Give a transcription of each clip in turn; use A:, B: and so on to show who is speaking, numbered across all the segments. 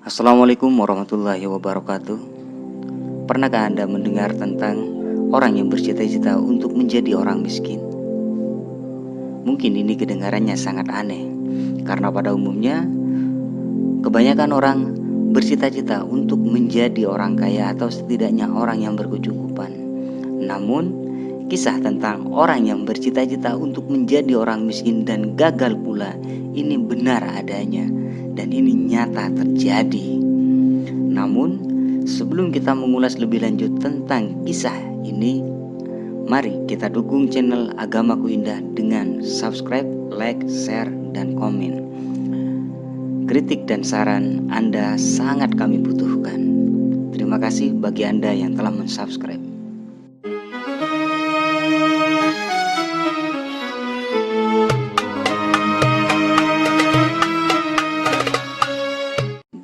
A: Assalamualaikum warahmatullahi wabarakatuh. Pernahkah Anda mendengar tentang orang yang bercita-cita untuk menjadi orang miskin? Mungkin ini kedengarannya sangat aneh, karena pada umumnya kebanyakan orang bercita-cita untuk menjadi orang kaya atau setidaknya orang yang berkecukupan. Namun, kisah tentang orang yang bercita-cita untuk menjadi orang miskin dan gagal pula ini benar adanya dan ini nyata terjadi. Namun, sebelum kita mengulas lebih lanjut tentang kisah ini, mari kita dukung channel Agamaku Indah dengan subscribe, like, share, dan komen. Kritik dan saran Anda sangat kami butuhkan. Terima kasih bagi Anda yang telah mensubscribe.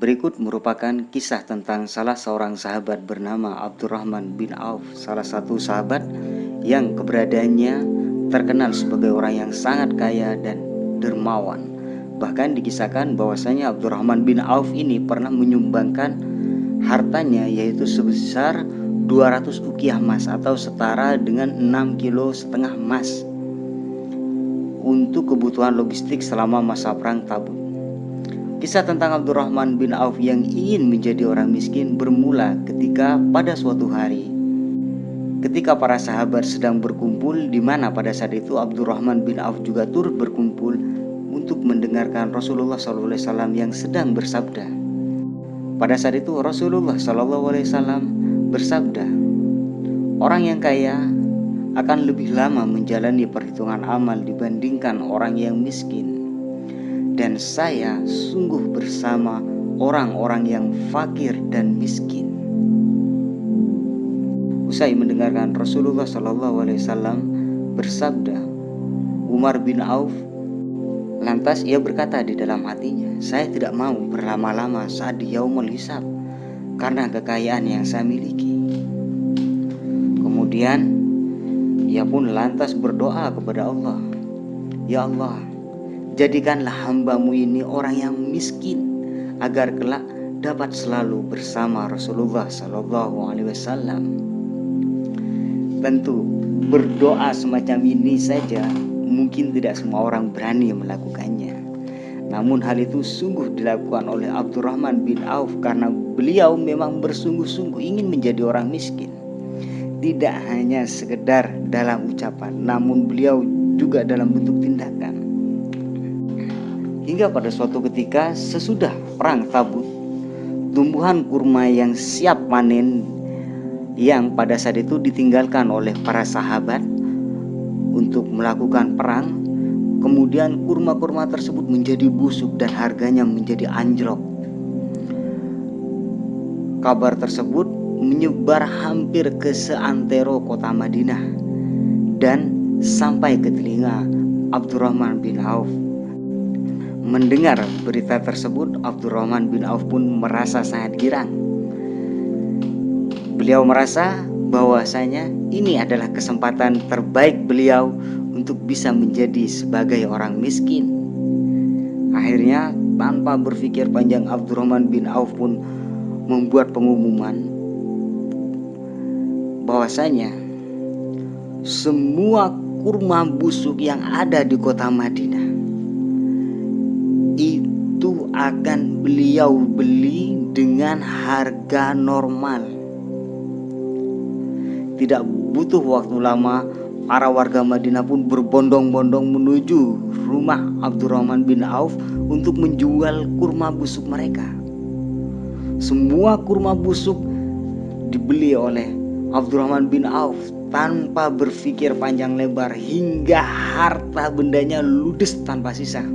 A: Berikut merupakan kisah tentang salah seorang sahabat bernama Abdurrahman bin Auf, salah satu sahabat yang keberadaannya terkenal sebagai orang yang sangat kaya dan dermawan. Bahkan dikisahkan bahwasanya Abdurrahman bin Auf ini pernah menyumbangkan hartanya yaitu sebesar 200 ukiah emas atau setara dengan 6,5 kilo emas untuk kebutuhan logistik selama masa perang Tabuk. Kisah tentang Abdurrahman bin Auf yang ingin menjadi orang miskin bermula ketika pada suatu hari ketika para sahabat sedang berkumpul, di mana pada saat itu Abdurrahman bin Auf juga turut berkumpul untuk mendengarkan Rasulullah SAW yang sedang bersabda. Pada saat itu Rasulullah SAW bersabda, orang yang kaya akan lebih lama menjalani perhitungan amal dibandingkan orang yang miskin. Dan saya sungguh bersama orang-orang yang fakir dan miskin. Usai mendengarkan Rasulullah SAW bersabda, Umar bin Auf lantas ia berkata di dalam hatinya, saya tidak mau berlama-lama saat di yaumul hisab karena kekayaan yang saya miliki. Kemudian ia pun lantas berdoa kepada Allah, ya Allah, jadikanlah hambamu ini orang yang miskin agar kelak dapat selalu bersama Rasulullah SAW. Tentu berdoa semacam ini saja mungkin tidak semua orang berani melakukannya. Namun hal itu sungguh dilakukan oleh Abdurrahman bin Auf karena beliau memang bersungguh-sungguh ingin menjadi orang miskin. Tidak hanya sekedar dalam ucapan, namun beliau juga dalam bentuk tindakan. Hingga pada suatu ketika sesudah perang Tabuk, tumbuhan kurma yang siap panen yang pada saat itu ditinggalkan oleh para sahabat untuk melakukan perang, kemudian kurma-kurma tersebut menjadi busuk dan harganya menjadi anjlok. Kabar tersebut menyebar hampir ke seantero kota Madinah dan sampai ke telinga Abdurrahman bin Auf. Mendengar berita tersebut, Abdurrahman bin Auf pun merasa sangat girang. Beliau merasa bahwasanya ini adalah kesempatan terbaik beliau untuk bisa menjadi sebagai orang miskin. Akhirnya tanpa berpikir panjang, Abdurrahman bin Auf pun membuat pengumuman bahwasanya semua kurma busuk yang ada di kota Madinah itu akan beliau beli dengan harga normal. Tidak butuh waktu lama, para warga Madinah pun berbondong-bondong menuju rumah Abdurrahman bin Auf untuk menjual kurma busuk mereka. Semua kurma busuk dibeli oleh Abdurrahman bin Auf tanpa berpikir panjang lebar hingga harta bendanya ludes tanpa sisa.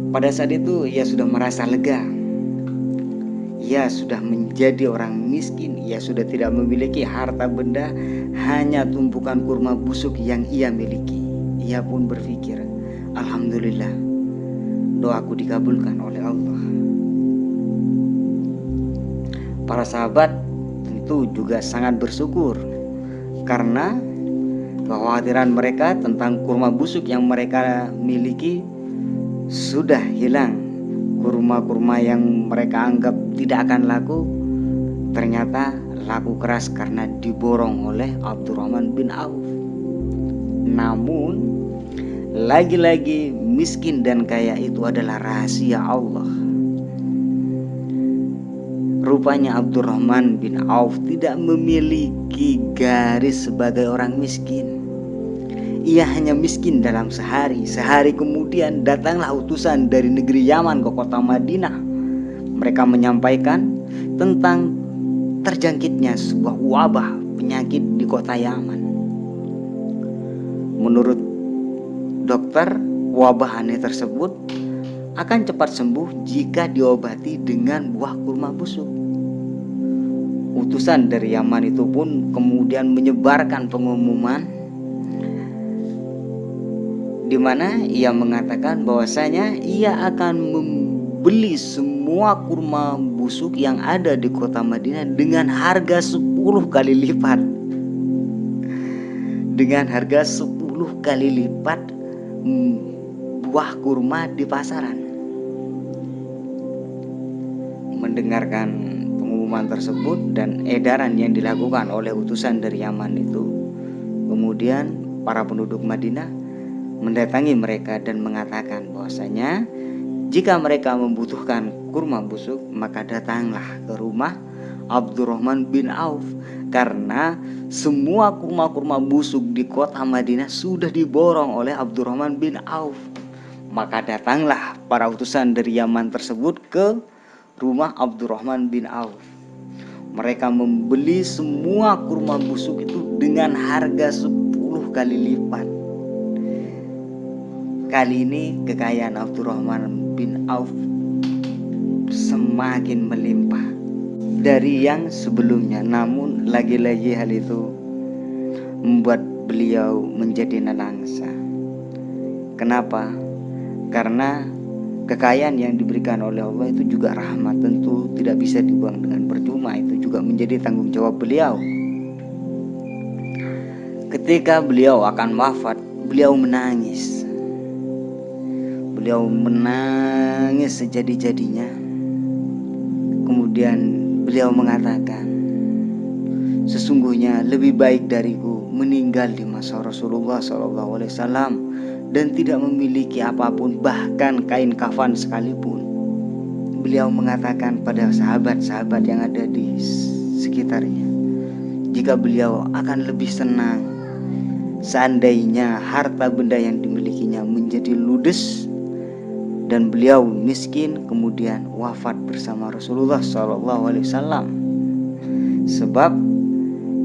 A: Pada saat itu ia sudah merasa lega. Ia sudah menjadi orang miskin. Ia sudah tidak memiliki harta benda, hanya tumpukan kurma busuk yang ia miliki. Ia pun berpikir, alhamdulillah, doaku dikabulkan oleh Allah. Para sahabat tentu juga sangat bersyukur karena kekhawatiran mereka tentang kurma busuk yang mereka miliki sudah hilang kurma-kurma yang mereka anggap tidak akan laku ternyata laku keras karena diborong oleh Abdurrahman bin Auf. Namun lagi-lagi miskin dan kaya itu adalah rahasia Allah. Rupanya Abdurrahman bin Auf tidak memiliki garis sebagai orang miskin. Ia hanya miskin dalam sehari. Sehari kemudian datanglah utusan dari negeri Yaman ke kota Madinah. Mereka menyampaikan tentang terjangkitnya sebuah wabah penyakit di kota Yaman. Menurut dokter, wabah aneh tersebut akan cepat sembuh jika diobati dengan buah kurma busuk. Utusan dari Yaman itu pun kemudian menyebarkan pengumuman di mana ia mengatakan bahwasanya ia akan membeli semua kurma busuk yang ada di kota Madinah dengan harga 10 kali lipat. Dengan harga 10 kali lipat buah kurma di pasaran. Mendengarkan pengumuman tersebut dan edaran yang dilakukan oleh utusan dari Yaman itu, kemudian para penduduk Madinah mendatangi mereka dan mengatakan bahwasanya jika mereka membutuhkan kurma busuk maka datanglah ke rumah Abdurrahman bin Auf, karena semua kurma-kurma busuk di kota Madinah sudah diborong oleh Abdurrahman bin Auf. Maka datanglah para utusan dari Yaman tersebut ke rumah Abdurrahman bin Auf. Mereka membeli semua kurma busuk itu dengan harga 10 kali lipat. Kali ini kekayaan Abdurrahman bin Auf semakin melimpah dari yang sebelumnya. Namun lagi-lagi hal itu membuat beliau menjadi nelangsa. Kenapa? Karena kekayaan yang diberikan oleh Allah itu juga rahmat, tentu tidak bisa dibuang dengan percuma. Itu juga menjadi tanggung jawab beliau. Ketika beliau akan wafat, beliau menangis. Beliau menangis sejadi-jadinya. Kemudian beliau mengatakan, sesungguhnya lebih baik dariku meninggal di masa Rasulullah SAW dan tidak memiliki apapun, bahkan kain kafan sekalipun. Beliau mengatakan pada sahabat-sahabat yang ada di sekitarnya, jika beliau akan lebih senang seandainya harta benda yang dimilikinya menjadi ludes dan beliau miskin kemudian wafat bersama Rasulullah SAW. Sebab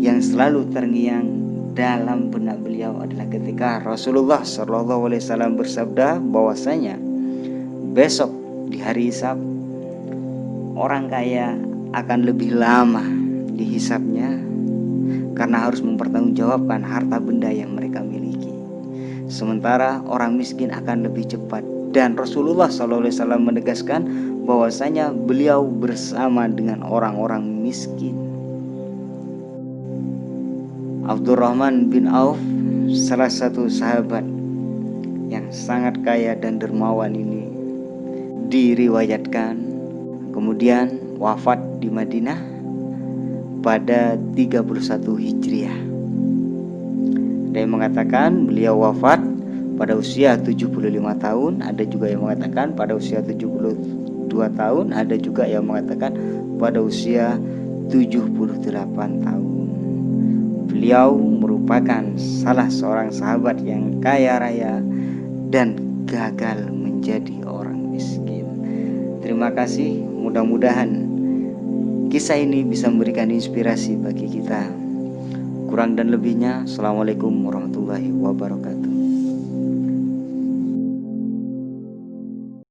A: yang selalu terngiang dalam benak beliau adalah ketika Rasulullah SAW bersabda bahwasanya besok di hari hisab orang kaya akan lebih lama dihisabnya karena harus mempertanggungjawabkan harta benda yang mereka miliki. Sementara orang miskin akan lebih cepat. Dan Rasulullah SAW menegaskan bahwasanya beliau bersama dengan orang-orang miskin. Abdurrahman bin Auf, salah satu sahabat yang sangat kaya dan dermawan ini, diriwayatkan kemudian wafat di Madinah pada 31 Hijriah. Ada yang mengatakan beliau wafat pada usia 75 tahun, ada juga yang mengatakan pada usia 72 tahun, ada juga yang mengatakan pada usia 78 tahun. Beliau merupakan salah seorang sahabat yang kaya raya dan gagal menjadi orang miskin. Terima kasih, mudah-mudahan kisah ini bisa memberikan inspirasi bagi kita. Kurang dan lebihnya, Assalamualaikum warahmatullahi wabarakatuh.